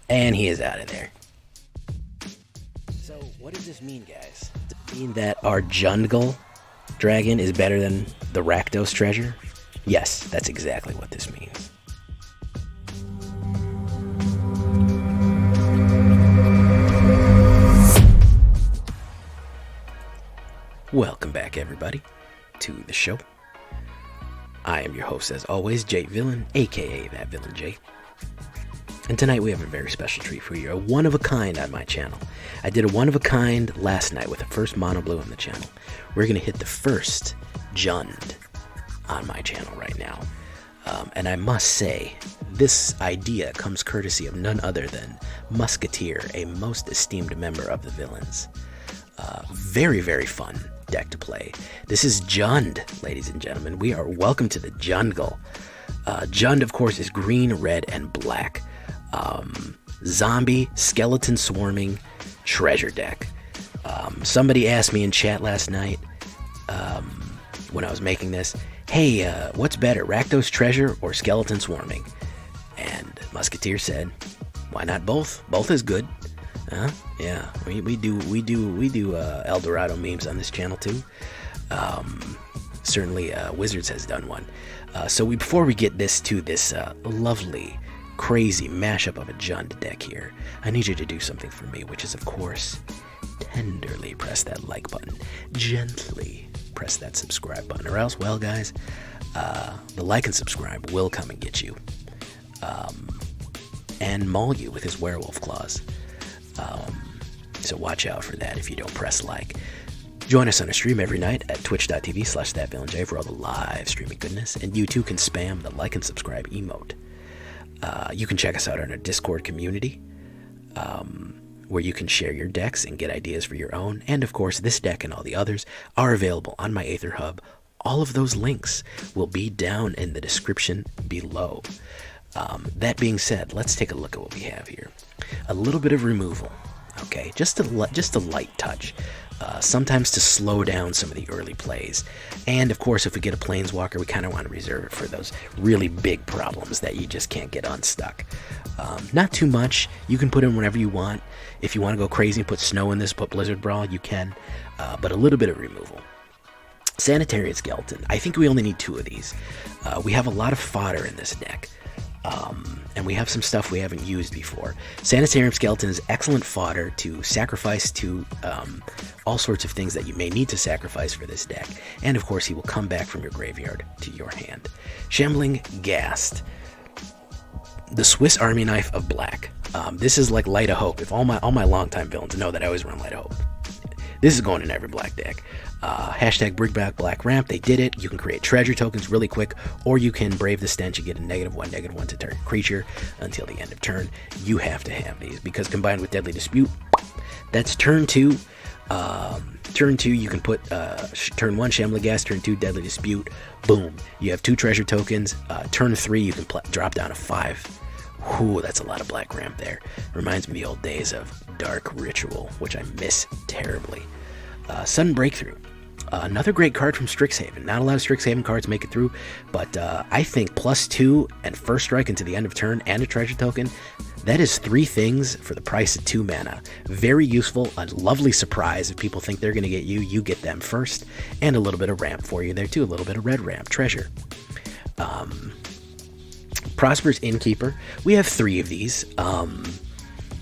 And he is out of there. So what does this mean, guys? Does it mean that our Jund-gle dragon is better than the Rakdos treasure? Yes, that's exactly what this means. Welcome back, everybody, to the show. I am your host, as always, Jay Villain, aka That Villain Jay. And tonight we have a very special treat for you, a one-of-a-kind on my channel. I did a one-of-a-kind last night with the first mono blue on the channel. We're going to hit the first Jund on my channel right now. And I must say, this idea comes courtesy of none other than Musketeer, a most esteemed member of the Villains. Very, very fun deck to play. This is Jund, ladies and gentlemen. We are welcome to the Jund-gle. Jund, of course, is green, red, and black. Zombie, skeleton swarming, treasure deck. Somebody asked me in chat last night, when I was making this, hey, what's better, Rakdos treasure or skeleton swarming? And Musketeer said, why not both? Both is good. Yeah, we do El Dorado memes on this channel too. Certainly Wizards has done one. So before we get this lovely, crazy mashup of a Jund deck here, I need you to do something for me, which is, of course, tenderly press that like button, gently press that subscribe button, or else, well, guys, the like and subscribe will come and get you, and maul you with his werewolf claws. So watch out for that if you don't press like. Join us on a stream every night at twitch.tv/thatvillainj for all the live streaming goodness, and you too can spam the like and subscribe emote. You can check us out on our Discord community, where you can share your decks and get ideas for your own. And of course, this deck and all the others are available on my AetherHub. All of those links will be down in the description below. That being said, let's take a look at what we have here. A little bit of removal, okay? Just a light touch. Sometimes to slow down some of the early plays. And of course, if we get a Planeswalker, we kind of want to reserve it for those really big problems that you just can't get unstuck. Not too much. You can put in whenever you want. If you want to go crazy and put Snow in this, put Blizzard Brawl, you can. But a little bit of removal. Sanitarium Skeleton. I think we only need 2 of these. We have a lot of fodder in this deck. And we have some stuff we haven't used before. Sanitarium Skeleton is excellent fodder to sacrifice to all sorts of things that you may need to sacrifice for this deck. And of course, he will come back from your graveyard to your hand. Shambling Ghast, the Swiss Army knife of black. This is like Light of Hope. If all my longtime villains know that I always run Light of Hope. This is going in every black deck. Hashtag bring back black ramp. They did it. You can create treasure tokens really quick, or you can brave the stench and get a -1/-1 to target creature until the end of turn. You have to have these because combined with Deadly Dispute, that's turn 2. Turn 2, you can put turn 1 Shambling Ghast, turn 2 Deadly Dispute. Boom, you have 2 treasure tokens. Turn 3, you can drop down a 5. Whew, that's a lot of black ramp there. Reminds me of the old days of Dark Ritual, which I miss terribly. Sudden Breakthrough. Another great card from Strixhaven. Not a lot of Strixhaven cards make it through, but I think +2 and first strike into the end of turn and a treasure token, that is 3 things for the price of 2 mana. Very useful, a lovely surprise. If people think they're going to get you, you get them first, and a little bit of ramp for you there too, a little bit of red ramp, treasure. Prosperous Innkeeper. We have 3 of these.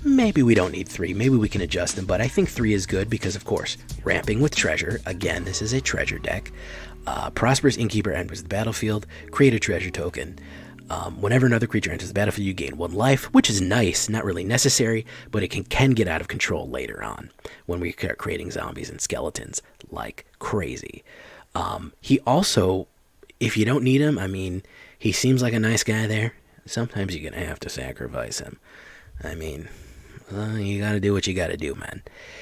Maybe we don't need 3. Maybe we can adjust them, but I think 3 is good because, of course, ramping with treasure. Again, this is a treasure deck. Prosperous Innkeeper enters the battlefield. Create a treasure token. Whenever another creature enters the battlefield, you gain 1 life, which is nice, not really necessary, but it can get out of control later on when we start creating zombies and skeletons like crazy. He also, if you don't need him, I mean, he seems like a nice guy there. Sometimes you're going to have to sacrifice him. I mean, you gotta do what you gotta do, man.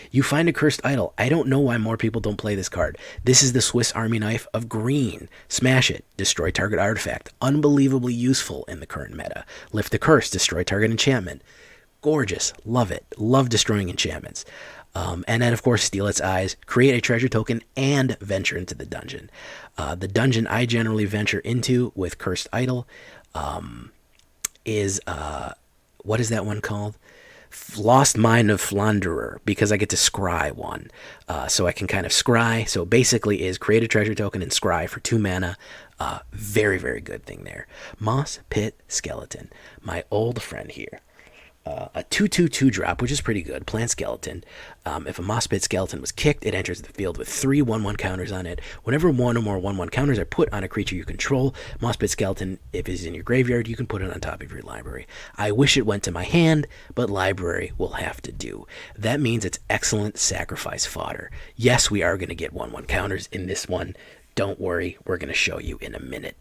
You find a cursed idol. I don't know why more people don't play this card. This is the Swiss Army knife of green. Smash it. Destroy target artifact. Unbelievably useful in the current meta. Lift the curse. Destroy target enchantment. Gorgeous. Love it. Love destroying enchantments. And then, of course, steal its eyes. Create a treasure token and venture into the dungeon. The dungeon I generally venture into with cursed idol is what is that one called? Lost Mine of Flanderer, because I get to scry one. So I can kind of scry. So basically is create a treasure token and scry for 2 mana. Very, very good thing there. Moss Pit Skeleton, my old friend here. A 2/2/2 drop, which is pretty good. Plant Skeleton. If a Moss Pit Skeleton was kicked, it enters the field with 3 1/1 counters on it. Whenever 1 or more 1/1 counters are put on a creature you control, Moss Pit Skeleton, if it's in your graveyard, you can put it on top of your library. I wish it went to my hand, but library will have to do. That means it's excellent sacrifice fodder. Yes, we are going to get 1/1 counters in this one. Don't worry, we're going to show you in a minute.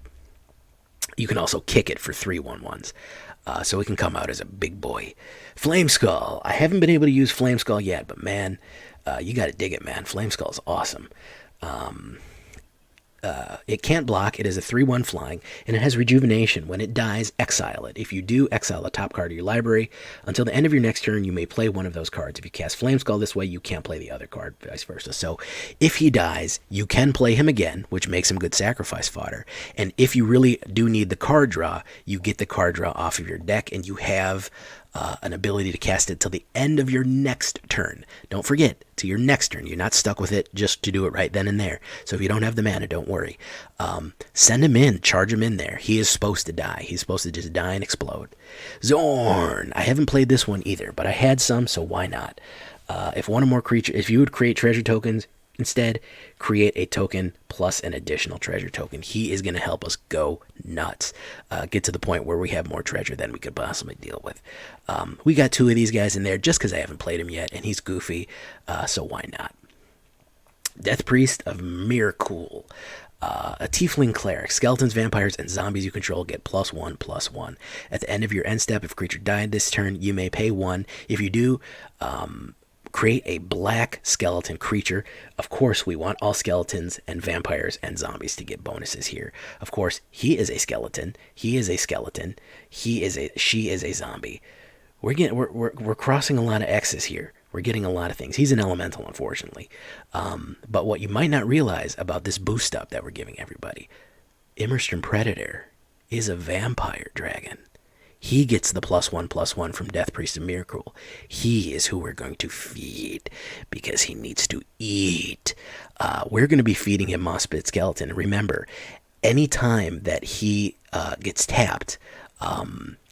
You can also kick it for 3 1/1s. So it can come out as a big boy. Flameskull. I haven't been able to use Flameskull yet, but man, you got to dig it, man. Flameskull is awesome. It can't block. It is a 3/1 flying, and it has rejuvenation. When it dies, exile it. If you do, exile the top card of your library. Until the end of your next turn, you may play one of those cards. If you cast Flameskull this way, you can't play the other card, vice versa. So if he dies, you can play him again, which makes him good sacrifice fodder. And if you really do need the card draw, you get the card draw off of your deck, and you have an ability to cast it till the end of your next turn. Don't forget, to your next turn. You're not stuck with it just to do it right then and there. So if you don't have the mana, don't worry. Send him in. Charge him in there. He is supposed to die. He's supposed to just die and explode. Xorn. I haven't played this one either, but I had some, so why not? If one or more creatures, if you would create treasure tokens, instead, create a token plus an additional treasure token. He is going to help us go nuts. Get to the point where we have more treasure than we could possibly deal with. We got 2 of these guys in there just because I haven't played him yet, and he's goofy, so why not? Death-Priest of Myrkul. A Tiefling Cleric. Skeletons, vampires, and zombies you control get +1/+1. At the end of your end step, if a creature died this turn, you may pay 1. If you do, create a black skeleton creature. Of course, we want all skeletons and vampires and zombies to get bonuses here. Of course, he is a skeleton. He is a skeleton. She is a zombie. We're crossing a lot of X's here. We're getting a lot of things. He's an elemental, unfortunately. But what you might not realize about this boost up that we're giving everybody, Immersturm Predator is a vampire dragon. He gets the +1/+1 from Death-Priest of Myrkul. He is who we're going to feed because he needs to eat. We're going to be feeding him Moss Pit Skeleton. Remember, anytime that he gets tapped,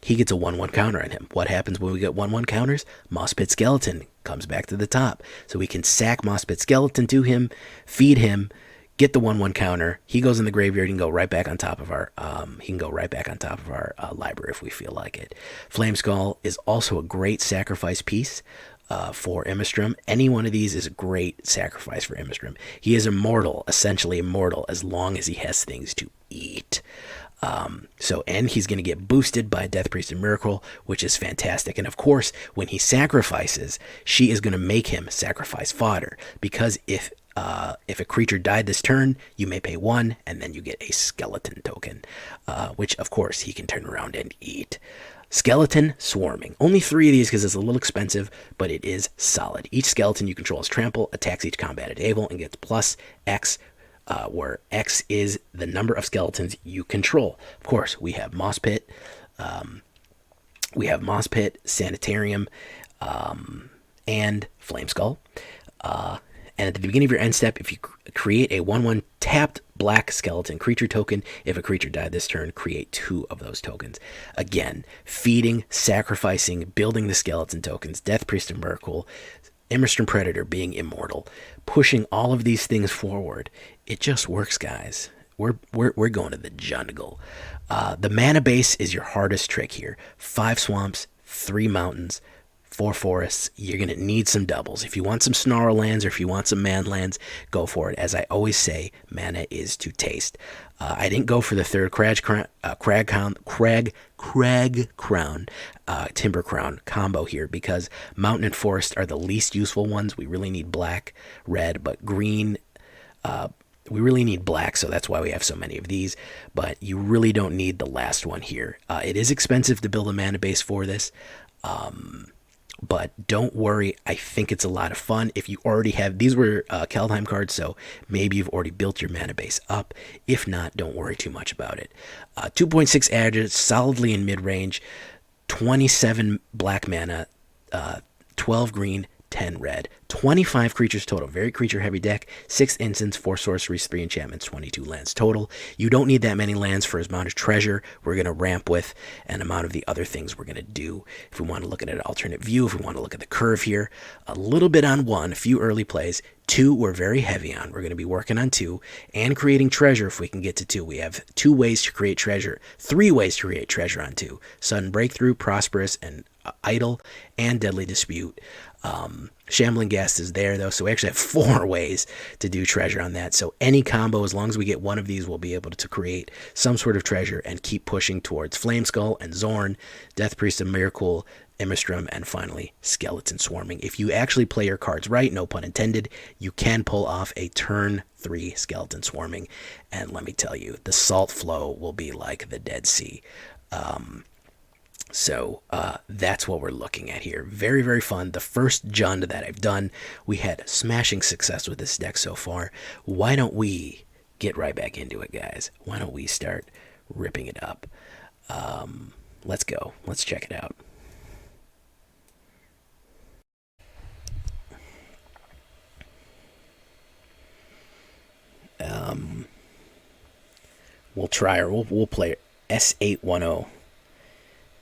he gets a 1/1 counter on him. What happens when we get 1/1 counters? Moss Pit Skeleton comes back to the top. So we can sack Moss Pit Skeleton to him, feed him, get the 1/1 counter. He goes in the graveyard. He can go right back on top of our. Library if we feel like it. Flameskull is also a great sacrifice piece for Immersturm. Any one of these is a great sacrifice for Immersturm. He is immortal, essentially immortal, as long as he has things to eat. And he's going to get boosted by Death-Priest of Myrkul, which is fantastic. And of course, when he sacrifices, she is going to make him sacrifice fodder, because if a creature died this turn, you may pay 1, and then you get a skeleton token, which of course he can turn around and eat. Skeletal Swarming. Only 3 of these because it's a little expensive, but it is solid. Each skeleton you control is trample, attacks each combated able, and gets +X, where X is the number of skeletons you control. Of course, we have Moss Pit, Sanitarium, and Flameskull. And at the beginning of your end step, if you create a 1/1 tapped black skeleton creature token, if a creature died this turn, create 2 of those tokens. Again, feeding, sacrificing, building the skeleton tokens, Death-Priest of Myrkul, Immersturm Predator being immortal, pushing all of these things forward. It just works, guys. We're going to the Jund-gle. The mana base is your hardest trick here. 5 swamps, 3 mountains, 4 forests. You're going to need some doubles. If you want some Snarl lands or if you want some man lands, go for it. As I always say, mana is to taste. I didn't go for the 3rd Cragcrown Timber Crown combo here because mountain and forest are the least useful ones. We really need black, red, but green. We really need black, so that's why we have so many of these. But you really don't need the last one here. It is expensive to build a mana base for this. But don't worry, I think it's a lot of fun. If you already have, these were Kaldheim cards, so maybe you've already built your mana base up. If not, don't worry too much about it. 2.6 average, solidly in mid-range. 27 black mana, 12 green, 10 red. 25 creatures total. Very creature heavy deck. 6 instants, 4 sorceries, 3 enchantments, 22 lands total. You don't need that many lands for as amount of treasure we're going to ramp with and amount of the other things we're going to do. If we want to look at an alternate view, if we want to look at the curve here, a little bit on 1, a few early plays. 2 we're very heavy on. We're going to be working on 2 and creating treasure if we can get to 2. We have 2 ways to create treasure, 3 ways to create treasure on 2. Sudden Breakthrough, Prosperous, and Idle, and Deadly Dispute. Shambling Ghast is there though, so we actually have 4 ways to do treasure on that. So any combo, as long as we get one of these, we'll be able to create some sort of treasure and keep pushing towards Flameskull and Xorn, Death-Priest of Myrkul, Immersturm, and finally Skeletal Swarming. If you actually play your cards right, no pun intended, you can pull off a turn 3 Skeletal Swarming, and let me tell you, the salt flow will be like the Dead Sea. So that's what we're looking at here. Very, very fun. The first Jund that I've done, we had smashing success with this deck so far. Why don't we get right back into it, guys? Why don't we start ripping it up? Let's go. Let's check it out. We'll try, or we'll play S810.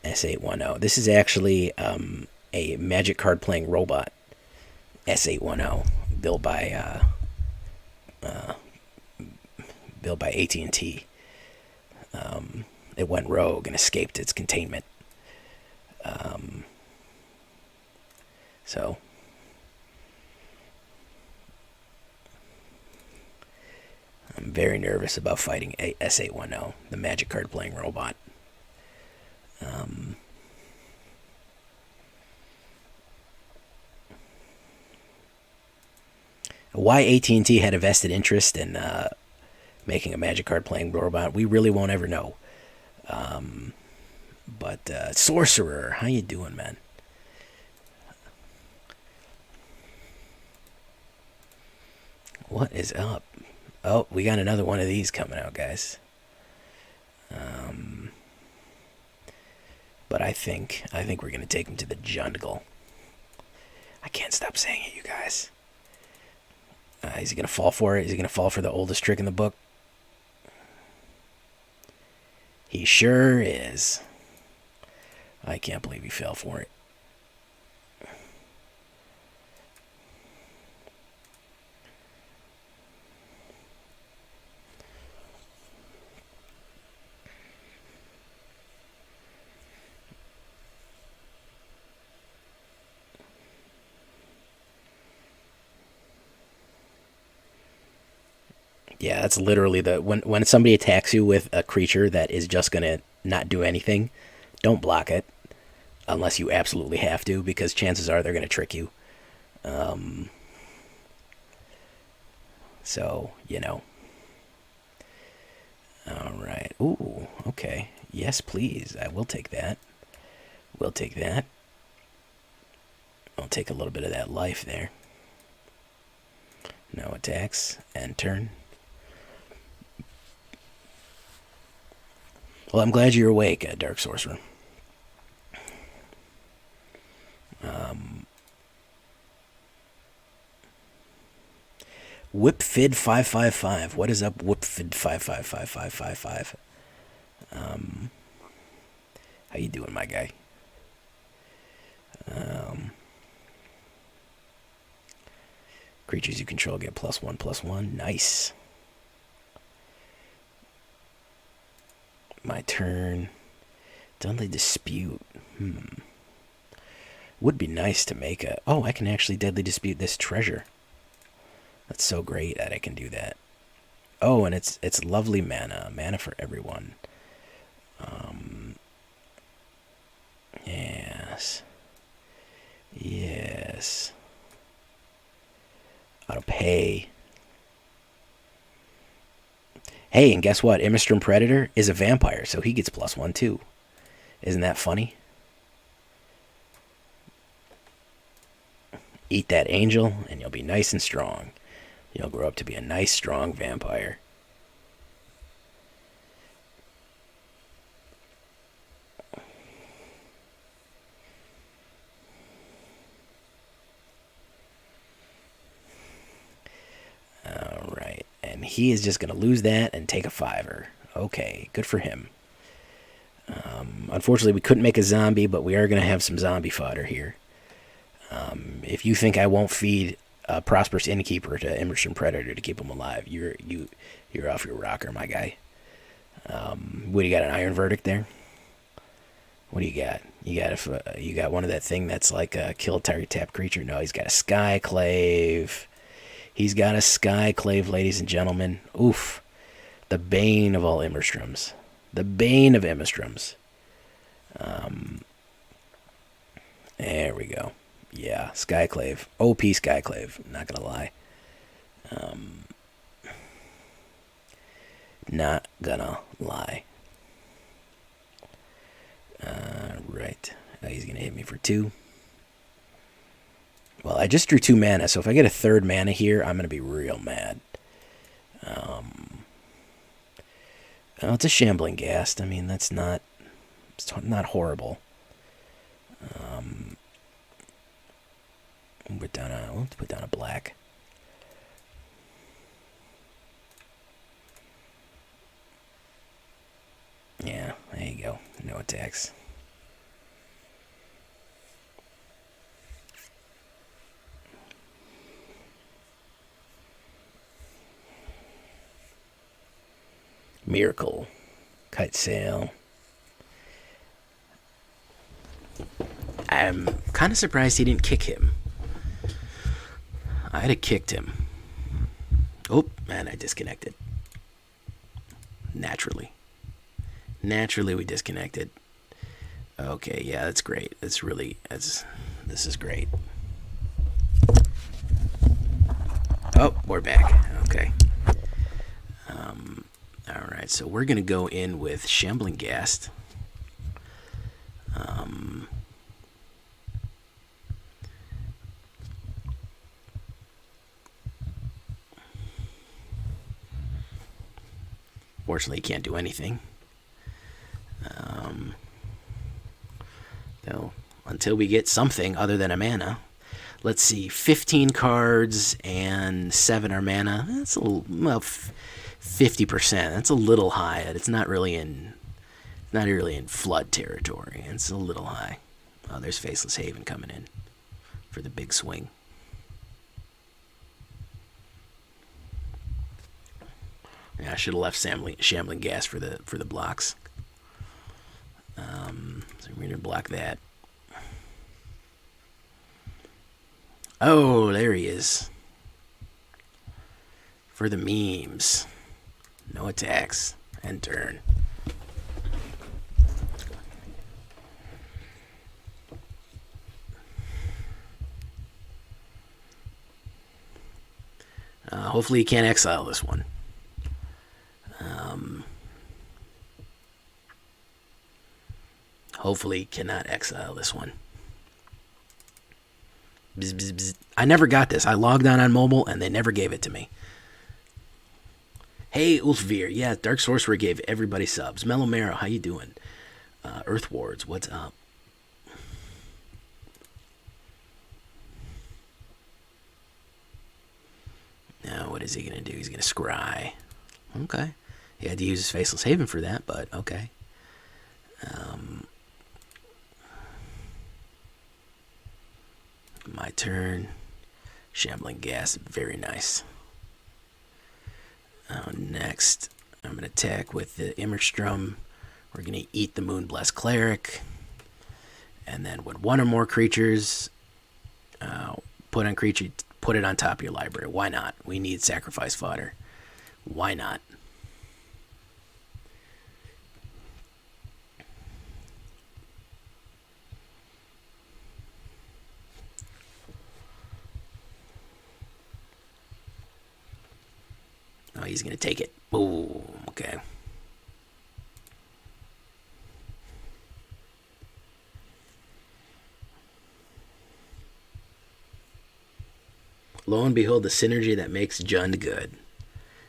S810. This is actually a Magic card playing robot. S810, built by AT&T. It went rogue and escaped its containment. So I'm very nervous about fighting S810, the Magic card playing robot. Why AT&T had a vested interest in making a Magic card playing robot, we really won't ever know. But Sorcerer, how you doing, man? What is up? Oh, we got another one of these coming out, guys. But I think we're gonna take him to the Jund-gle. I can't stop saying it, you guys. Is he gonna fall for it? Is he gonna fall for the oldest trick in the book? He sure is. I can't believe he fell for it. Yeah, that's literally the when somebody attacks you with a creature that is just gonna not do anything, don't block it unless you absolutely have to, because chances are they're gonna trick you. So you know. All right. Ooh. Okay. Yes, please. I will take that. We'll take that. I'll take a little bit of that life there. No attacks. End turn. Well, I'm glad you're awake, Dark Sorcerer. Whipfid 555. What is up, Whipfid 555555? How you doing, my guy? Creatures you control get +1/+1. Nice. My turn. Deadly Dispute. Would be nice to make a... Oh, I can actually Deadly Dispute this treasure. That's so great that I can do that. Oh, and it's lovely mana. Mana for everyone. Yes. Yes. Auto pay. Hey, and guess what? Immersturm Predator is a vampire, so he gets +1 too. Isn't that funny? Eat that angel, and you'll be nice and strong. You'll grow up to be a nice, strong vampire. and he is just going to lose that and take a 5-er. Okay, good for him. Unfortunately, we couldn't make a zombie, but we are going to have some zombie fodder here. If you think I won't feed a Prosperous Innkeeper to Immersturm Predator to keep him alive, you're off your rocker, my guy. What do you got, an Iron Verdict there? What do you got? You got one of that thing that's like a kill target tap creature. No, he's got a Skyclave. He's got a Skyclave, ladies and gentlemen. Oof. The bane of all Immersturms. The bane of Immersturms. There we go. Yeah, Skyclave. OP Skyclave. Not gonna lie. Not gonna lie. Right. He's gonna hit me for 2. Well, I just drew 2 mana, so if I get a 3rd mana here, I'm gonna be real mad. Oh, it's a Shambling Ghast. I mean, it's not horrible. We'll put down a black. Yeah, there you go. No attacks. Myrkul. Kite Sail. I'm kind of surprised he didn't kick him. I'd have kicked him. Oh, man, I disconnected. Naturally, we disconnected. Okay, yeah, that's great. This is great. Oh, we're back. Okay. All right, so we're gonna go in with Shambling Ghast. Fortunately, can't do anything. No, until we get something other than a mana. Let's see, 15 cards and 7 are mana. That's a little, well, 50%. That's a little high. It's not really in flood territory. It's a little high. Oh, there's Faceless Haven coming in for the big swing. Yeah, I should have left Shambling Ghast for the blocks. So we're gonna block that. Oh, there he is. For the memes. No attacks. End turn. Hopefully you can't exile this one. Hopefully cannot exile this one. Bzz, bzz, bzz. I never got this. I logged on mobile and they never gave it to me. Hey, Ulfveer. Yeah, Dark Sorcerer gave everybody subs. Mellow Marrow, how you doing? Earth Wards, what's up? Now, what is he going to do? He's going to scry. Okay. He had to use his Faceless Haven for that, but okay. My turn. Shambling Ghast, very nice. Next, I'm going to attack with the Immersturm. We're going to eat the Moonblessed Cleric. And then with one or more creatures, put it on top of your library. Why not? We need sacrifice fodder. Why not? Oh, he's going to take it. Ooh, okay. Lo and behold, the synergy that makes Jund good.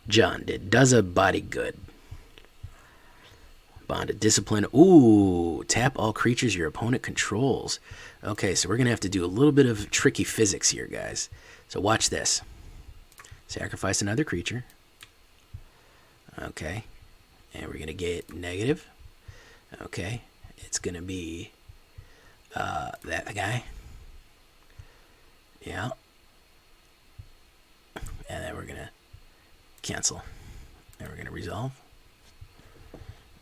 Jund, it does a body good. Bonded Discipline. Ooh, tap all creatures your opponent controls. Okay, so we're going to have to do a little bit of tricky physics here, guys. So watch this. Sacrifice another creature. Okay. And we're going to get negative. Okay. It's going to be that guy. Yeah. And then we're going to cancel. And we're going to resolve.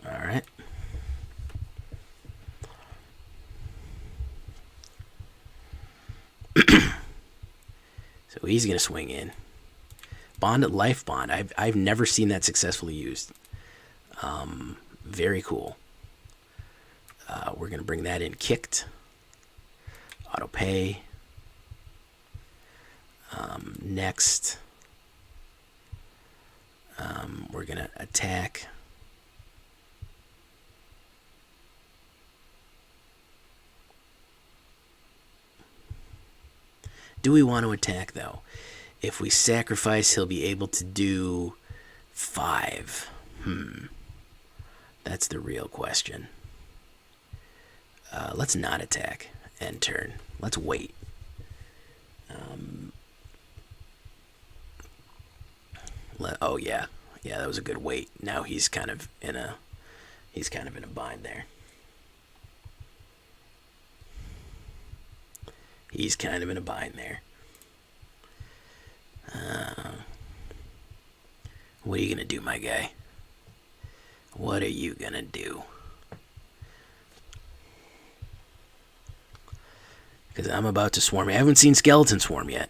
Alright. So he's going to swing in. Bond at life bond. I've never seen that successfully used. Very cool. We're going to bring that in kicked. Auto pay. Next. We're going to attack. Do we want to attack, though? If we sacrifice, he'll be able to do 5. That's the real question. Let's not attack. End turn. Let's wait. Oh, yeah. Yeah, that was a good wait. Now he's kind of in a bind there. He's kind of in a bind there. What are you going to do, my guy? What are you going to do? Because I'm about to swarm. I haven't seen Skeleton Swarm yet.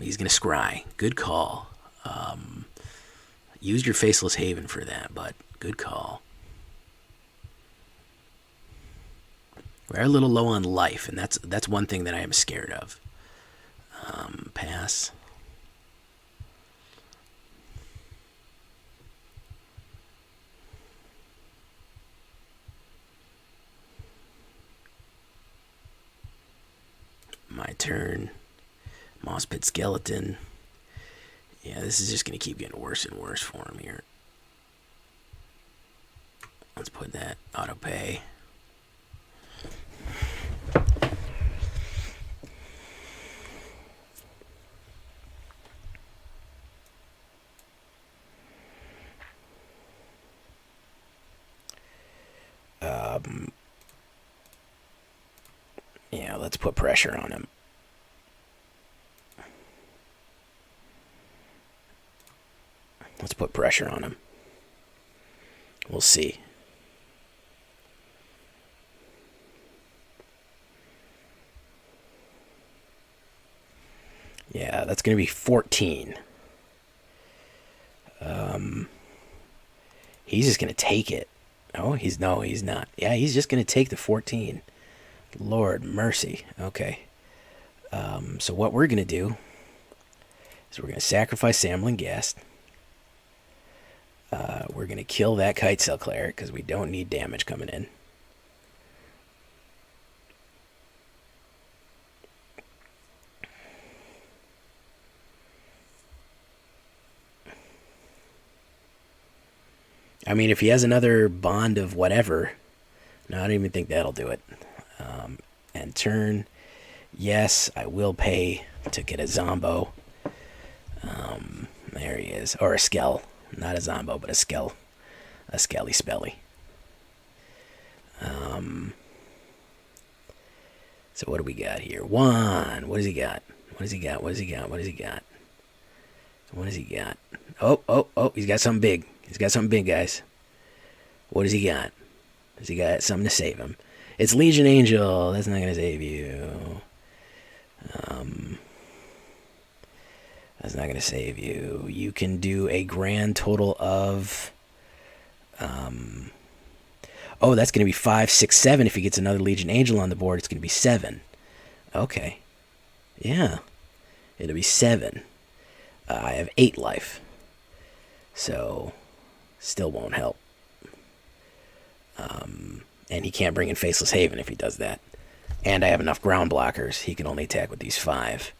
He's going to scry. Good call. Use your Faceless Haven for that, but good call. We're a little low on life, and that's one thing that I am scared of. Pass. My turn. Moss Pit Skeleton. Yeah, this is just going to keep getting worse and worse for him here. Let's put that auto pay. Yeah, let's put pressure on him. Let's put pressure on him. We'll see. Yeah, that's going to be 14. He's just going to take it. No, he's not. Yeah, he's just going to take the 14. Lord mercy. Okay. So what we're going to do is we're going to sacrifice Shambling Ghast. We're going to kill that Kite Cell Cleric because we don't need damage coming in. I mean, if he has another bond of whatever, no, I don't even think that'll do it. And turn, yes, I will pay to get a Zombo. There he is. Or a Skell. Not a Zombo, but a Skell. A Skelly Spelly. So what do we got here? 1. What does he got? What does he got? What does he got? What does he got? What does he got? Oh, he's got something big. He's got something big, guys. What does he got? Does he got something to save him? It's Legion Angel. That's not going to save you. That's not going to save you. You can do a grand total of... oh, that's going to be 5, 6, 7. If he gets another Legion Angel on the board, it's going to be 7. Okay. Yeah. It'll be 7. I have 8 life. So, still won't help. And he can't bring in Faceless Haven if he does that. And I have enough ground blockers. He can only attack with these 5.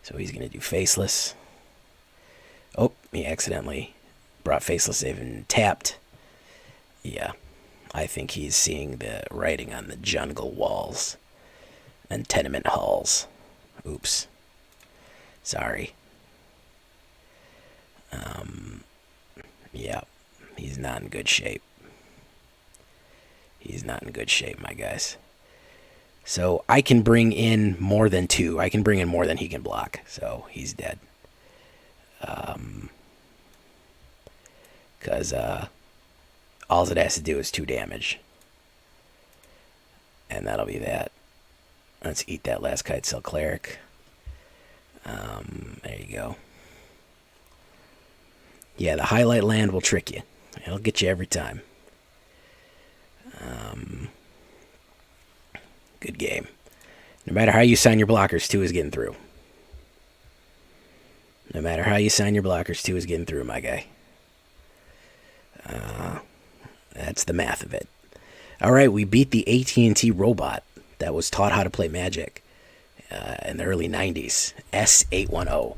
So he's going to do Faceless. Oh, he accidentally brought Faceless Haven tapped. Yeah, I think he's seeing the writing on the Jund-gle walls and tenement halls. Oops. Sorry. Yeah, he's not in good shape. He's not in good shape, my guys. So I can bring in more than 2. I can bring in more than he can block. So he's dead. Because all it has to do is 2 damage. And that'll be that. Let's eat that last Kite Cell Cleric. There you go. Yeah, the highlight land will trick you. It'll get you every time. Good game. No matter how you sign your blockers, 2 is getting through. No matter how you sign your blockers, 2 is getting through, my guy. That's the math of it. All right, we beat the AT&T robot that was taught how to play Magic in the early 90s. S810.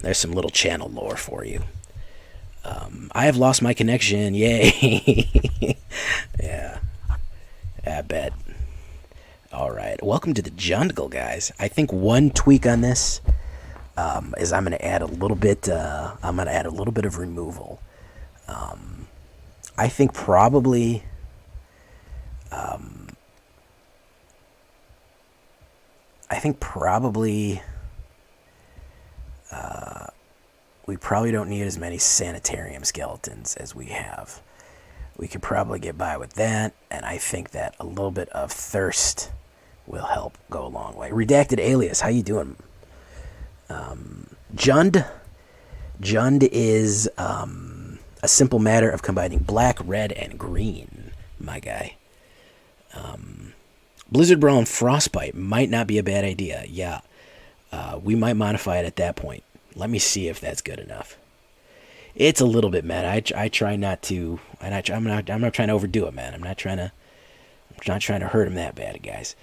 There's some little channel lore for you. I have lost my connection. Yay. Yeah. I bet. All right. Welcome to the Jund-gle, guys. I think one tweak on this is I'm going to add a little bit. I'm going to add a little bit of removal. I think probably. We probably don't need as many Sanitarium Skeletons as we have. We could probably get by with that, and I think that a little bit of Thirst will help go a long way. Redacted Alias, how you doing? Jund is a simple matter of combining black, red, and green, my guy. Blizzard Brawl and Frostbite might not be a bad idea. Yeah, we might modify it at that point. Let me see if that's good enough. It's a little bit meta. I try not to. I'm not trying to overdo it, man. I'm not trying to hurt him that bad, guys.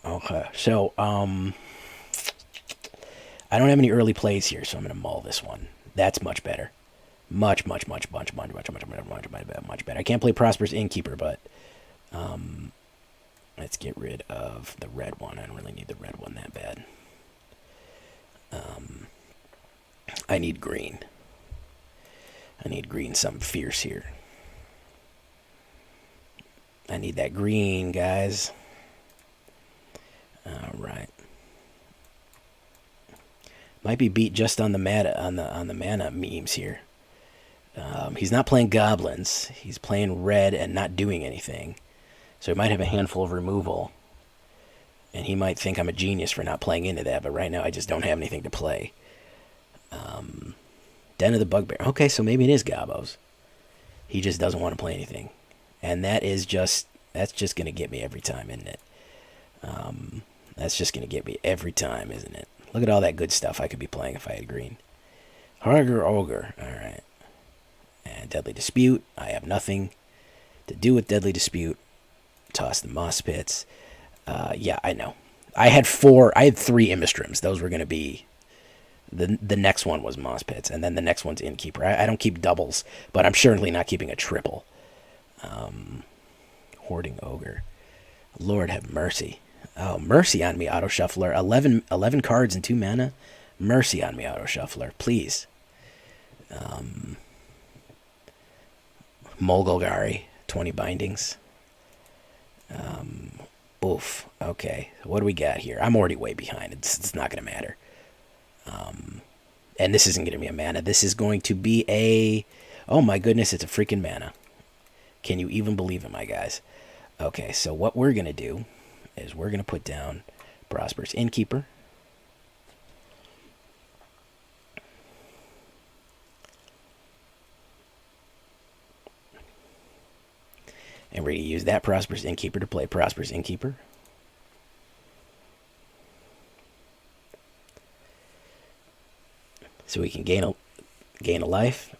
Okay, so I don't have any early plays here, so I'm gonna mull this one. That's much better. Much better. I can't play Prosperous Innkeeper, but let's get rid of the red one. I don't really need the red one that bad. I need green. I need green something fierce here. I need that green, guys. All right. Might be beat just on the mana memes here. He's not playing goblins. He's playing red and not doing anything. So he might have a handful of removal. And he might think I'm a genius for not playing into that, but right now I just don't have anything to play. Den of the Bugbear. Okay, so maybe it is Gobos. He just doesn't want to play anything. And that's just going to get me every time, isn't it? That's just going to get me every time, isn't it? Look at all that good stuff I could be playing if I had green. Harger Ogre. All right. And Deadly Dispute. I have nothing to do with Deadly Dispute. Toss the Moss Pits. Yeah, I know. I had 3 Immersturms. Those were going to be... The next one was Moss Pits, and then the next one's Innkeeper. I don't keep doubles, but I'm certainly not keeping a triple. Hoarding Ogre. Lord have mercy. Oh, mercy on me, Auto Shuffler. 11 cards and 2 mana. Mercy on me, Auto Shuffler. Please. Mulgulgari. 20 bindings. Oof. Okay. What do we got here? I'm already way behind. It's not going to matter. And this isn't going to be a mana. This is going to be a... Oh my goodness, it's a freaking mana. Can you even believe it, my guys? Okay, so what we're going to do is we're going to put down Prosperous Innkeeper. And we're going to use that Prosperous Innkeeper to play Prosperous Innkeeper. So we can gain a life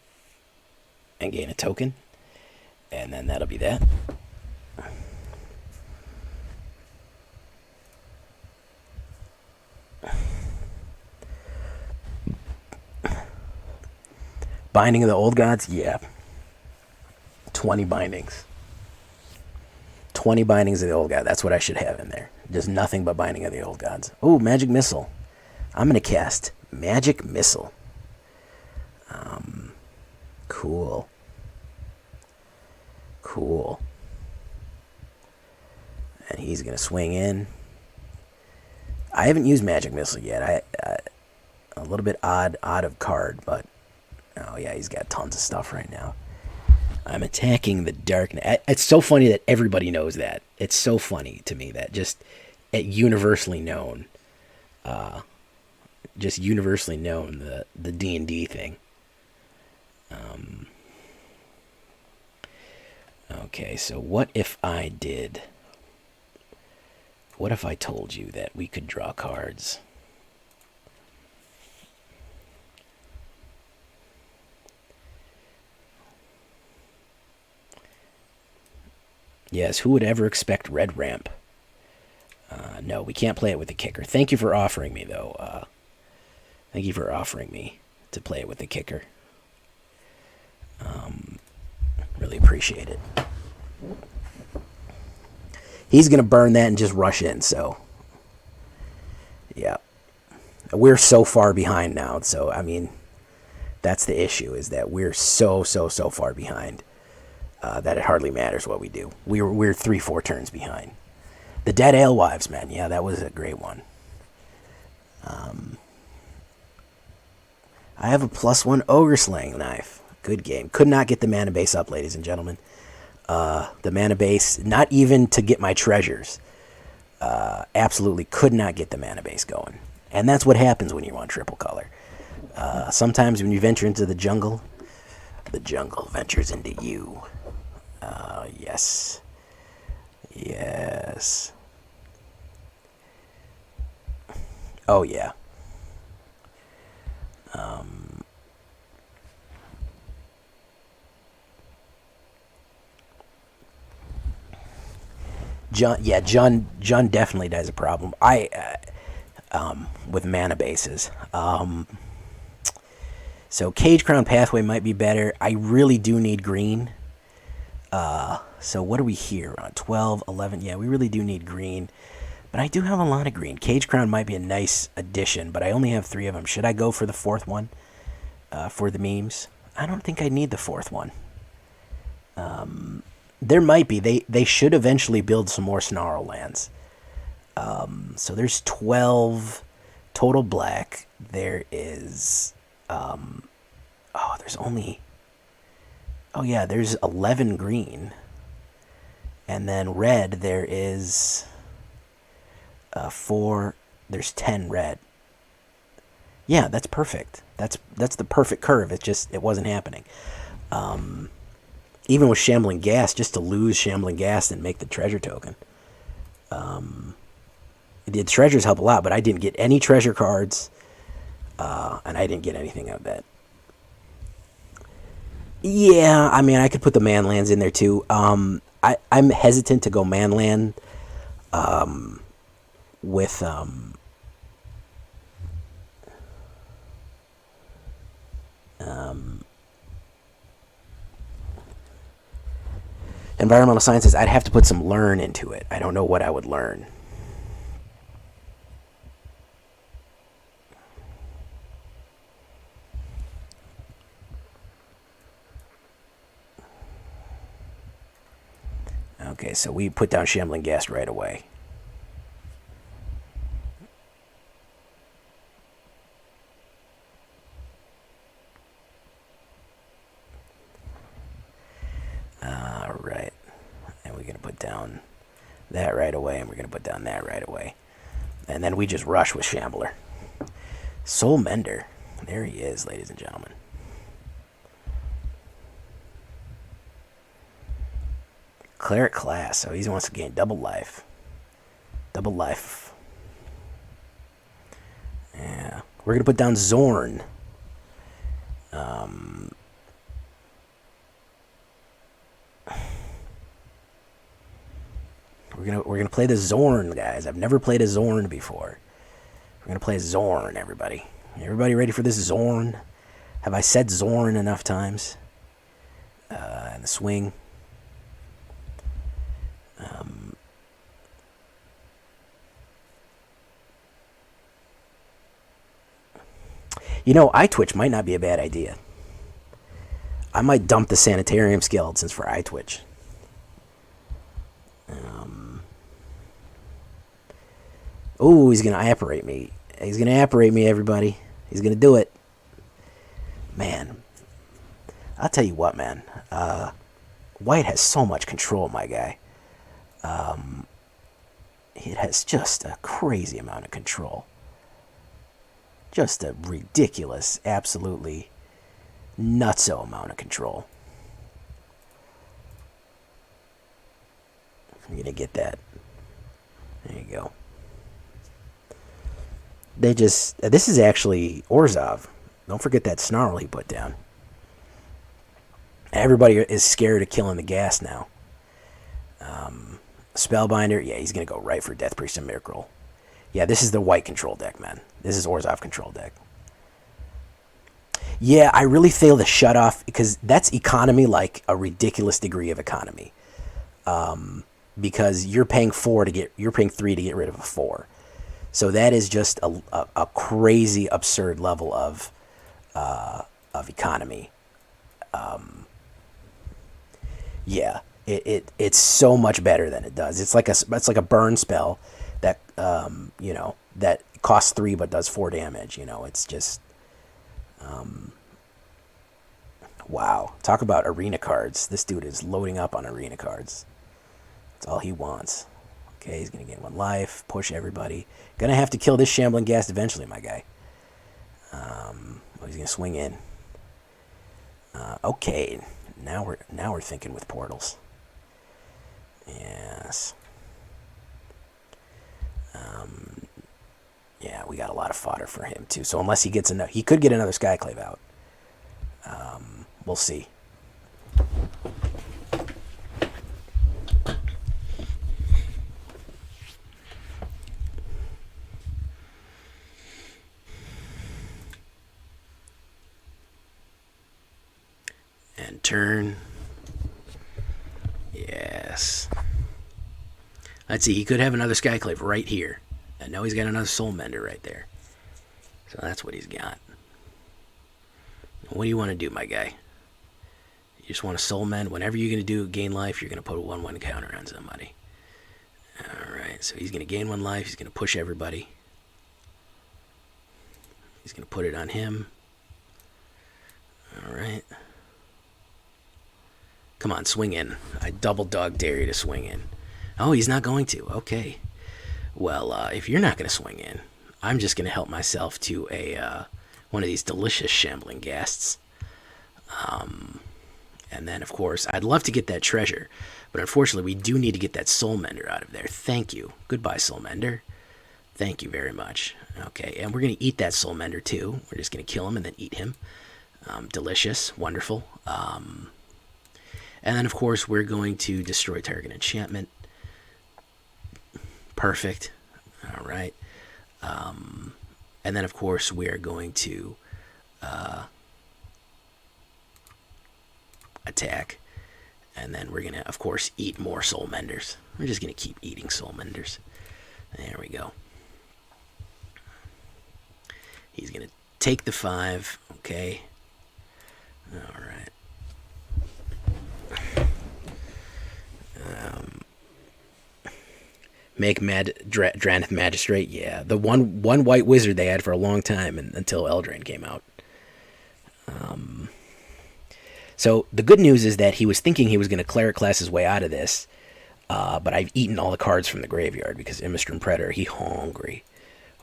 and gain a token. And then that'll be that. Binding of the Old Gods? Yeah. 20 bindings. 20 bindings of the Old God. That's what I should have in there. Just nothing but Binding of the Old Gods. Oh, Magic Missile. I'm going to cast Magic Missile. Cool. Cool. And he's going to swing in. I haven't used Magic Missile yet. A little bit odd of card, but... Oh, yeah, he's got tons of stuff right now. I'm attacking the darkness. It's so funny that everybody knows that. It's so funny to me that just universally known. Just universally known, the D&D thing. Okay, so what if I told you that we could draw cards? Yes, who would ever expect Red Ramp? No, we can't play it with the kicker. Thank you for offering me, though. Thank you for offering me to play it with the kicker. Really appreciate it. He's going to burn that and just rush in, so... Yeah. We're so far behind now, so, I mean... That's the issue, is that we're so far behind. That it hardly matters what we do. We're 3-4 turns behind. The Dead Alewives, man. Yeah, that was a great one. I have a +1 Ogre Slaying Knife. Good game. Could not get the mana base up, ladies and gentlemen. The mana base, not even to get my treasures. Absolutely could not get the mana base going. And that's what happens when you want triple color. Sometimes when you venture into the jungle ventures into you. Yes. Yes. Oh, yeah. Jund definitely does a problem. With mana bases. So Cragcrown Pathway might be better. I really do need green. So what are we here on? 12, 11. Yeah, we really do need green. But I do have a lot of green. Cragcrown might be a nice addition, but I only have 3 of them. Should I go for the 4th one? For the memes? I don't think I need the 4th one. There might be. They should eventually build some more Snarl lands. So there's 12 total black. There is... there's only... Oh, yeah, there's 11 green. And then red, there is 4... There's 10 red. Yeah, that's perfect. That's the perfect curve. It wasn't happening. Even with Shambling Ghast, just to lose Shambling Ghast and make the treasure token. The treasures help a lot, but I didn't get any treasure cards. And I didn't get anything out of that. Yeah, I mean, I could put the manlands in there too. I'm hesitant to go manland with environmental sciences. I'd have to put some learn into it. I don't know what I would learn. Okay, so we put down Shambling Ghast right away. Alright. And we're going to put down that right away, and we're going to put down that right away. And then we just rush with Shambler. Soul Mender. There he is, ladies and gentlemen. Cleric class, so he wants to gain double life. Double life. Yeah. We're going to put down Xorn. We're gonna play the Xorn, guys. I've never played a Xorn before. We're gonna play Xorn, everybody. Everybody ready for this Xorn? Have I said Xorn enough times? And the swing. You know, iTwitch might not be a bad idea. I might dump the Sanitarium Skeletons for eye twitch. Oh, he's going to apparate me. He's going to apparate me, everybody. He's going to do it. Man. I'll tell you what, man. White has so much control, my guy. It has just a crazy amount of control. Just a ridiculous, absolutely nutso amount of control. I'm going to get that. There you go. They just... This is actually Orzhov. Don't forget that snarl he put down. Everybody is scared of killing the gas now. Spellbinder, yeah, he's going to go right for Death-Priest of Myrkul. Yeah, this is the white control deck, man. This is Orzhov control deck. Yeah, I really fail to shut off, because that's economy, like a ridiculous degree of economy. Because you're paying 3 to get rid of a 4. So that is just a crazy, absurd level of economy. Yeah, it's so much better than it does. It's like a burn spell that that costs 3 but does 4 damage. It's just wow. Talk about arena cards. This dude is loading up on arena cards. That's all he wants. Okay, he's gonna gain 1 life, push everybody. Gonna have to kill this Shambling Ghast eventually, my guy. He's gonna swing in. Okay, now we're thinking with portals. Yes. Yeah, we got a lot of fodder for him too. So unless he gets he could get another Skyclave out. We'll see. And turn. Yes. Let's see, he could have another Skyclave right here. And now he's got another Soul Mender right there. So that's what he's got. What do you want to do, my guy? You just want to Soul Mend. Whenever you're going to do gain life, you're going to put a 1/1 counter on somebody. Alright, so he's going to gain 1 life. He's going to push everybody. He's going to put it on him. Alright. Come on, swing in. I double dog dare you to swing in. Oh, he's not going to. Okay. Well, if you're not going to swing in, I'm just going to help myself to a one of these delicious Shambling Ghasts. And then, of course, I'd love to get that treasure. But unfortunately, we do need to get that Soul Mender out of there. Thank you. Goodbye, Soul Mender. Thank you very much. Okay, and we're going to eat that Soul Mender, too. We're just going to kill him and then eat him. Delicious. Wonderful. And then, of course, we're going to destroy target enchantment. Perfect. All right. And then, of course, we are going to attack. And then we're going to, of course, eat more Soul Menders. We're just going to keep eating Soul Menders. There we go. He's going to take the 5. Okay. All right. Make Drannith Magistrate. Yeah, the one white wizard they had for a long time until Eldraine came out. So the good news is that he was thinking he was going to Cleric class his way out of this, but I've eaten all the cards from the graveyard because Immersturm Predator, he hungry.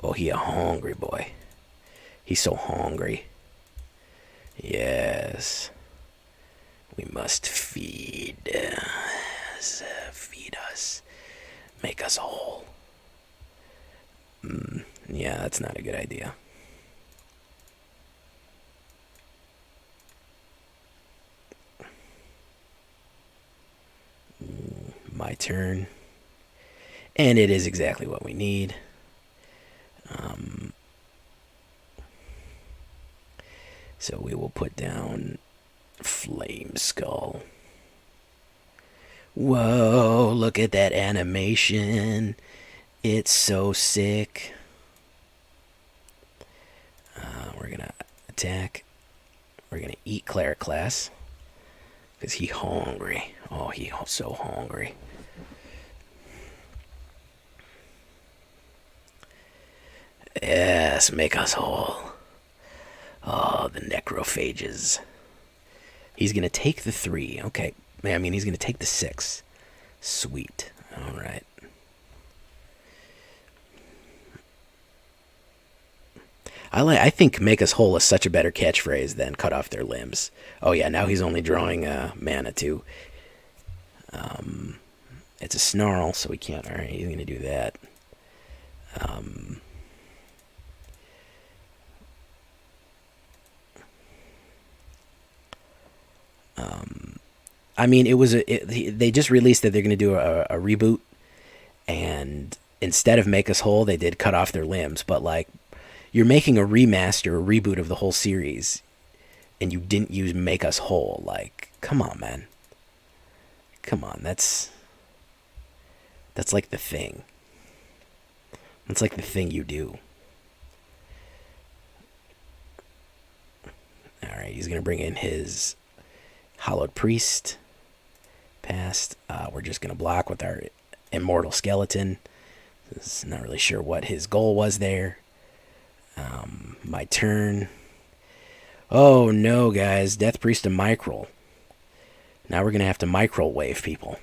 Oh, he a hungry boy. He's so hungry. Yes. We must feed. Feed us. Make us whole. Yeah, that's not a good idea. My turn. And it is exactly what we need. So we will put down Flameskull. Whoa, look at that animation. It's so sick. We're going to attack. We're going to eat Cleric class. Because he hungry. Oh, he so hungry. Yes, make us whole. Oh, the necrophages. He's going to take the 3. Okay. I mean, he's going to take the 6. Sweet. All right. I think make us whole is such a better catchphrase than cut off their limbs. Oh, yeah, now he's only drawing mana, too. It's a snarl, so we can't... All right, he's going to do that. I mean, they just released that they're going to do a reboot, and instead of make us whole, they did cut off their limbs. But like, you're making a remaster, a reboot of the whole series, and you didn't use make us whole. Like, come on, man. Come on, that's like the thing. That's like the thing you do. All right, he's going to bring in his Hallowed Priest. Past. We're just going to block with our Immortal Skeleton. Not really sure what his goal was there. My turn. Oh no, guys. Death-Priest of Myrkul. Now we're going to have to microwave people.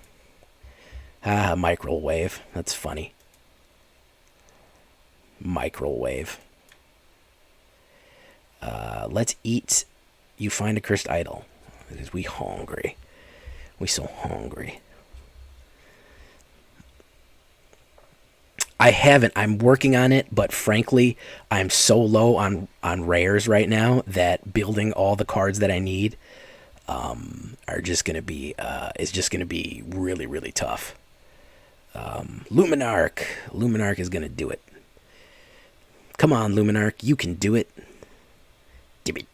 Microwave. That's funny. Microwave. Let's eat. You find a cursed idol. Because we hungry. We so hungry. I haven't. I'm working on it, but frankly, I'm so low on rares right now that building all the cards that I need are just gonna be is just gonna be really, really tough. Luminarch is gonna do it. Come on, Luminarch, you can do it. Give it.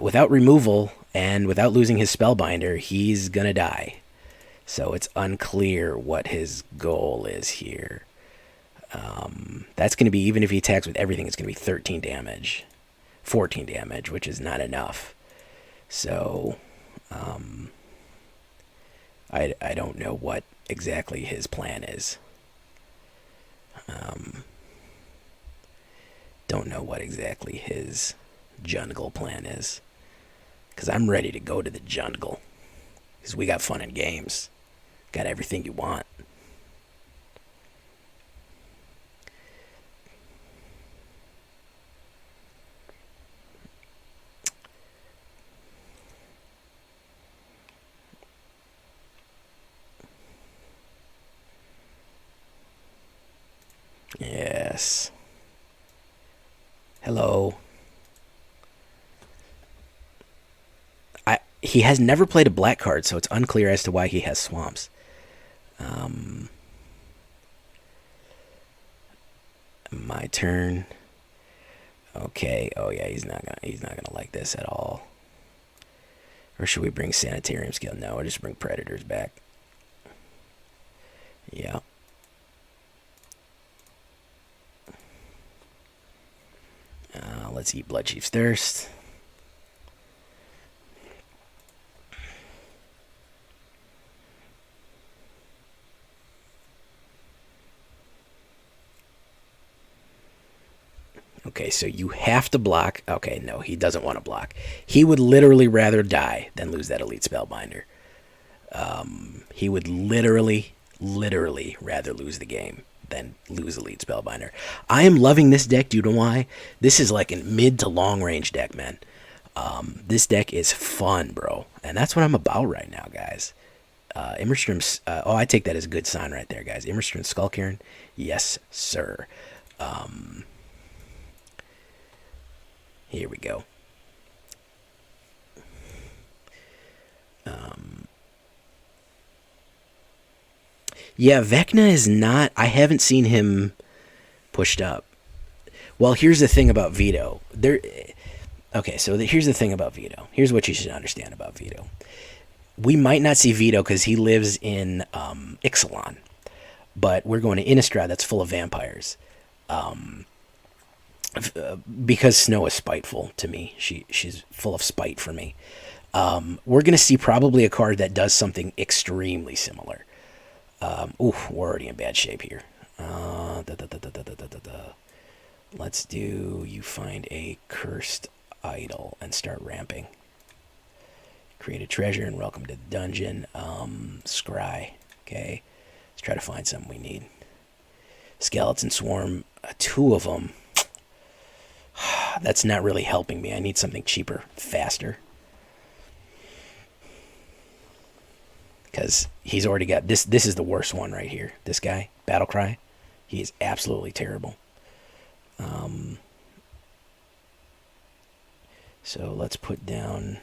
Without removal and without losing his Spellbinder, he's gonna die. So it's unclear what his goal is here. That's gonna be, even if he attacks with everything, it's gonna be 13 damage. 14 damage, which is not enough. So, I don't know what exactly his plan is. Don't know what exactly his Jund-gle plan is. Because I'm ready to go to the Jund-gle. Because we got fun and games. Got everything you want. Yes. Hello. He has never played a black card, so it's unclear as to why he has swamps. My turn. Okay. Oh yeah, he's not gonna like this at all. Or should we bring Sanitarium Skeleton? No, we'll just bring Predators back. Yeah. Let's eat Bloodchief's Thirst. Okay, so you have to block. Okay, no, he doesn't want to block. He would literally rather die than lose that Elite Spellbinder. He would literally rather lose the game than lose Elite Spellbinder. I am loving this deck. Do you know why? This is like a mid to long range deck, man. This deck is fun, bro. And that's what I'm about right now, guys. Immersturm. I take that as a good sign right there, guys. Immersturm Skullcairn. Yes, sir. Here we go. Yeah, Vecna is not... I haven't seen him pushed up. Well, here's the thing about Vito. Okay, so here's the thing about Vito. Here's what you should understand about Vito. We might not see Vito because he lives in Ixalan. But we're going to Innistrad that's full of vampires. Because Snow is spiteful to me. She's full of spite for me. We're going to see probably a card that does something extremely similar. We're already in bad shape here. Let's do, you find a cursed idol and start ramping. Create a treasure and welcome to the dungeon. Scry. Okay. Let's try to find something we need. Skeleton Swarm. 2 of them. That's not really helping me. I need something cheaper, faster. Because he's already got this. This is the worst one right here. This guy, Battlecry. He is absolutely terrible. So let's put down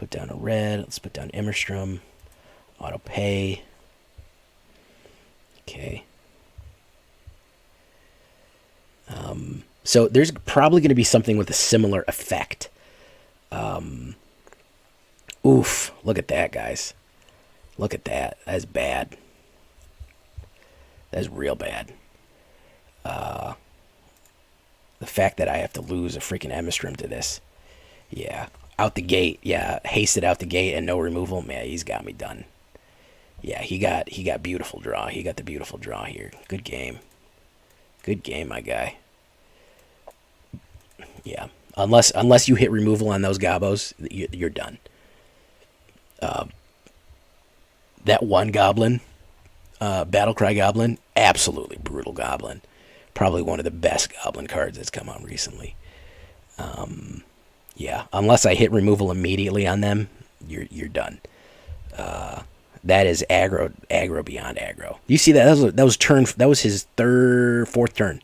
a red. Let's put down Immersturm. Auto pay. Okay. So there's probably going to be something with a similar effect. Oof! Look at that, guys. Look at that. That's bad. That's real bad. The fact that I have to lose a freaking Immersturm to this. Yeah. Out the gate. Yeah. Hasted out the gate and no removal. Man, he's got me done. Yeah, he got beautiful draw. He got the beautiful draw here. Good game. Good game, my guy. Yeah. Unless you hit removal on those gobos, you're done. That one goblin, Battlecry Goblin, absolutely brutal goblin. Probably one of the best goblin cards that's come out recently. Yeah, unless I hit removal immediately on them, you're done. That is aggro beyond aggro. You see that? That was his fourth turn.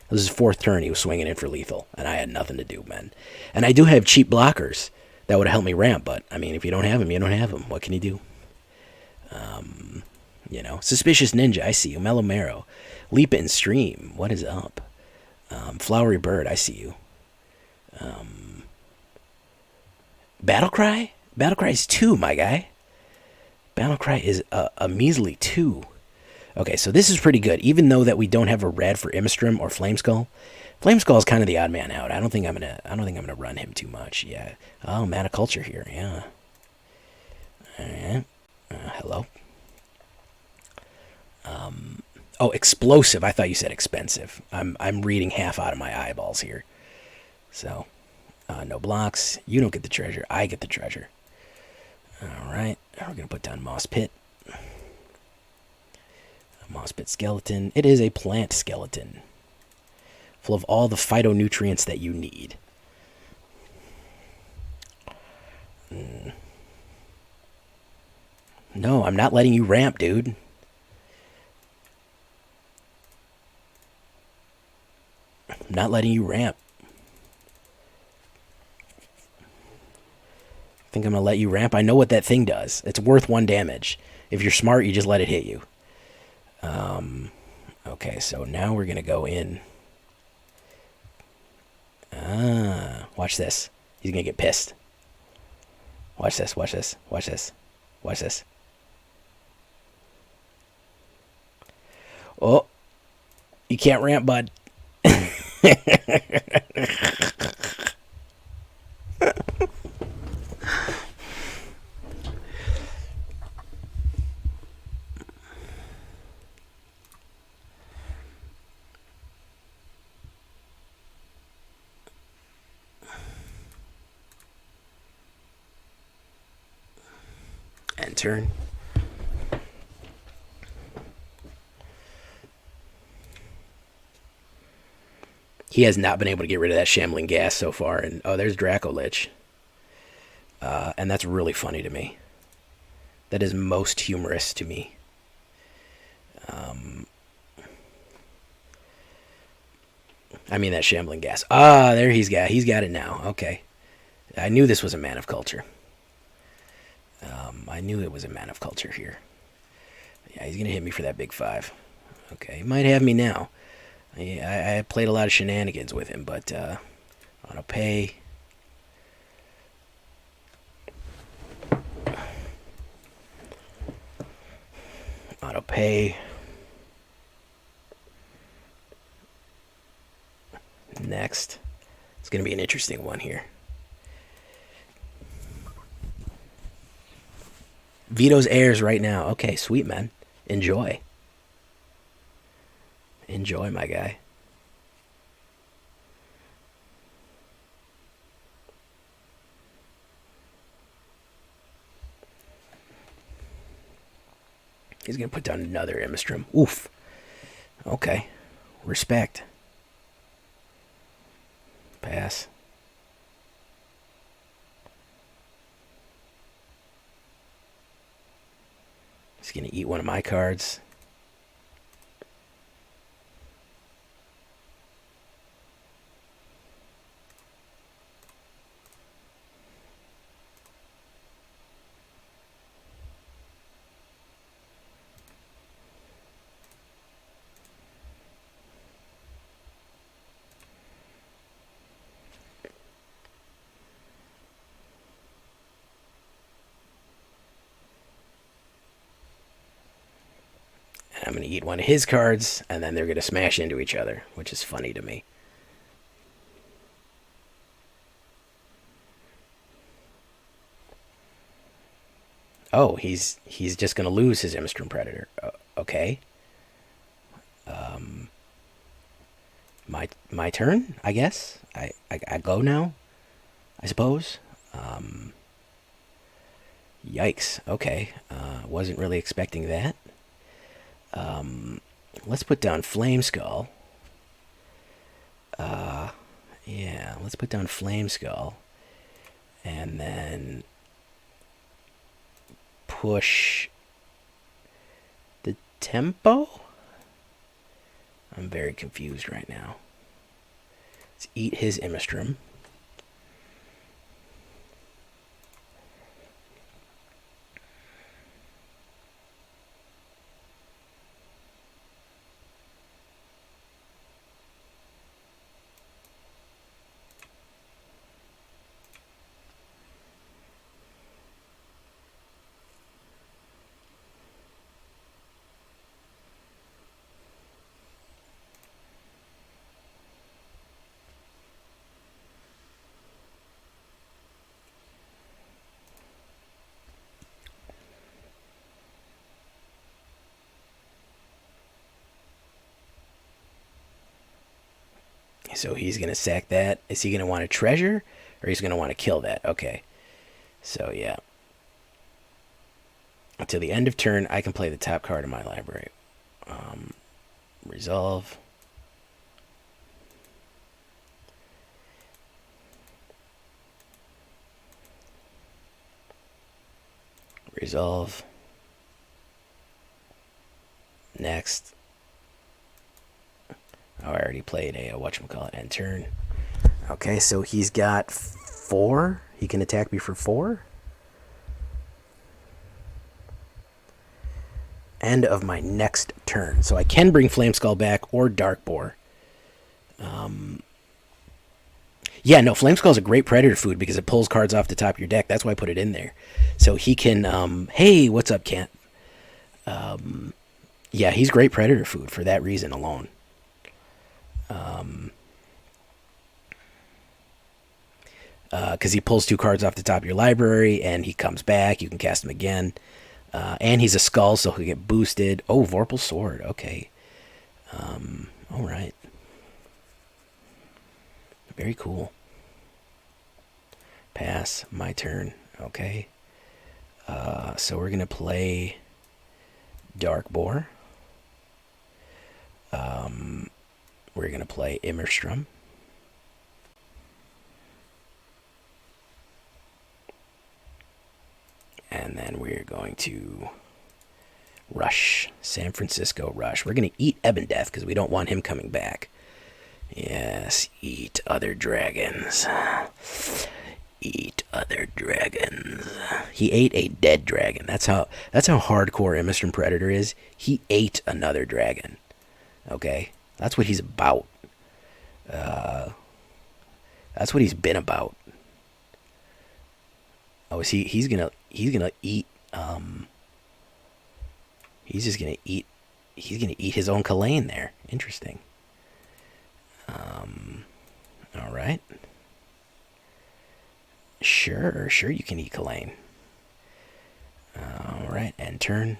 That was his 4th turn. He was swinging in for lethal, and I had nothing to do, man. And I do have cheap blockers that would have helped me ramp, but I mean, if you don't have them, you don't have them. What can you do? You know, Suspicious Ninja, I see you. Mellow Marrow, Leap and Stream, what is up? Flowery Bird, I see you. Battlecry? Battlecry is 2, my guy. Battlecry is a measly 2. Okay, so this is pretty good, even though that we don't have a red for Immersturm or Flameskull. Flameskull is kind of the odd man out. I don't think I'm gonna run him too much. Yeah. Oh, Mana Culture here. Yeah. All right. Hello. Oh, explosive. I thought you said expensive. I'm reading half out of my eyeballs here. So, no blocks. You don't get the treasure. I get the treasure. All right. We're gonna put down Moss Pit. Moss Pit Skeleton. It is a plant skeleton, full of all the phytonutrients that you need. No, I'm not letting you ramp, dude. I'm not letting you ramp. Think I'm gonna let you ramp? I know what that thing does. It's worth 1 damage. If you're smart, you just let it hit you. Okay, so now we're gonna go in. Watch this. He's gonna get pissed. Watch this, watch this, watch this, watch this. Oh, you can't ramp, bud. And turn. He has not been able to get rid of that Shambling Ghast so far. And oh, there's Dracolich. And that's really funny to me. That is most humorous to me. I mean that Shambling Ghast. Ah, there he's got it now. Okay. I knew this was a Man of Culture. I knew it was a Man of Culture here. Yeah, he's going to hit me for that big 5. Okay, he might have me now. I played a lot of shenanigans with him, but auto pay. Auto pay. Next. It's going to be an interesting one here. Vito's heirs right now. Okay, sweet, man. Enjoy. Enjoy, my guy. He's going to put down another Immersturm. Oof. Okay. Respect. Pass. He's going to eat one of my cards. I'm going to eat one of his cards, and then they're going to smash into each other, which is funny to me. Oh, he's just going to lose his Immersturm Predator. Okay. My turn, I guess. I go now, I suppose. Yikes. Okay. Wasn't really expecting that. Let's put down Flameskull. Yeah, let's put down Flameskull. And then push the tempo? I'm very confused right now. Let's eat his Immersturm. So he's going to sack that. Is he going to want to treasure? Or he's going to want to kill that? Okay. So, yeah. Until the end of turn, I can play the top card of my library. Resolve. Resolve. Next. Oh, I already played a whatchamacallit end turn. Okay, so he's got 4. He can attack me for 4. End of my next turn. So I can bring Flameskull back or Darkbore. Yeah, no, Flameskull is a great Predator food because it pulls cards off the top of your deck. That's why I put it in there. So he can, hey, what's up, Kent? Yeah, he's great Predator food for that reason alone. Because he pulls 2 cards off the top of your library, and he comes back. You can cast him again. And he's a skull, so he'll get boosted. Oh, Vorpal Sword. Okay. All right. Very cool. Pass. My turn. Okay. So we're going to play Darkbore. We're going to play Immersturm. And then we're going to rush. San Francisco rush. We're going to eat Ebondeath because we don't want him coming back. Yes, eat other dragons. Eat other dragons. He ate a dead dragon. That's how hardcore Immersturm Predator is. He ate another dragon. Okay? That's what he's about. That's what he's been about. Oh, is he's gonna eat he's just gonna eat his own Kalain there. Interesting. Alright. Sure you can eat Kalain. Alright, end turn.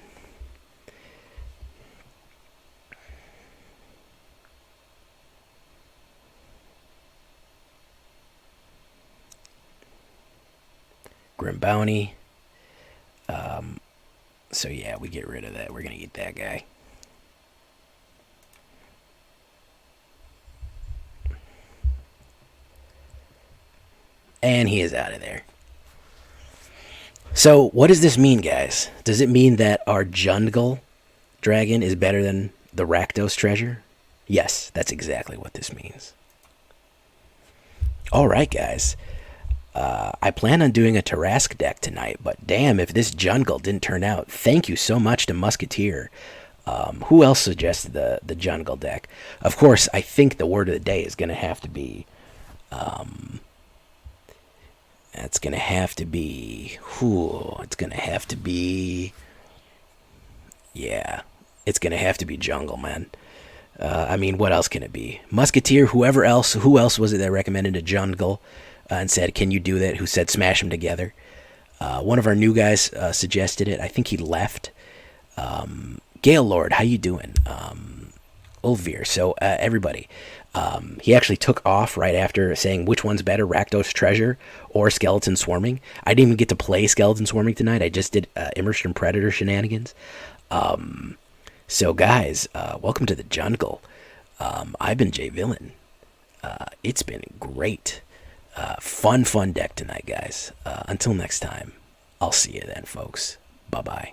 Grim Bounty. So yeah, we get rid of that. We're going to eat that guy. And he is out of there. So what does this mean, guys? Does it mean that our Jund-gle dragon is better than the Rakdos treasure? Yes, that's exactly what this means. Alright, guys. I plan on doing a Tarask deck tonight, but damn if this Jund-gle didn't turn out. Thank you so much to Musketeer. Who else suggested the Jund-gle deck? Of course, I think the word of the day is going to have to be... it's going to have to be... it's going to have to be... Yeah, it's going to have to be Jungle, man. I mean, what else can it be? Musketeer, who else was it that recommended a Jund-gle? And said, can you do that? Who said smash them together? One of our new guys suggested it. I think he left. Gale Lord, how you doing? Ulvir. So everybody. He actually took off right after saying which one's better, Rakdos Treasure or Skeleton Swarming. I didn't even get to play Skeleton Swarming tonight. I just did Immersturm Predator shenanigans. So guys, welcome to the Jund-gle. I've been Jay Villain. It's been great. Fun deck tonight, guys. Until next time, I'll see you then, folks. Bye-bye.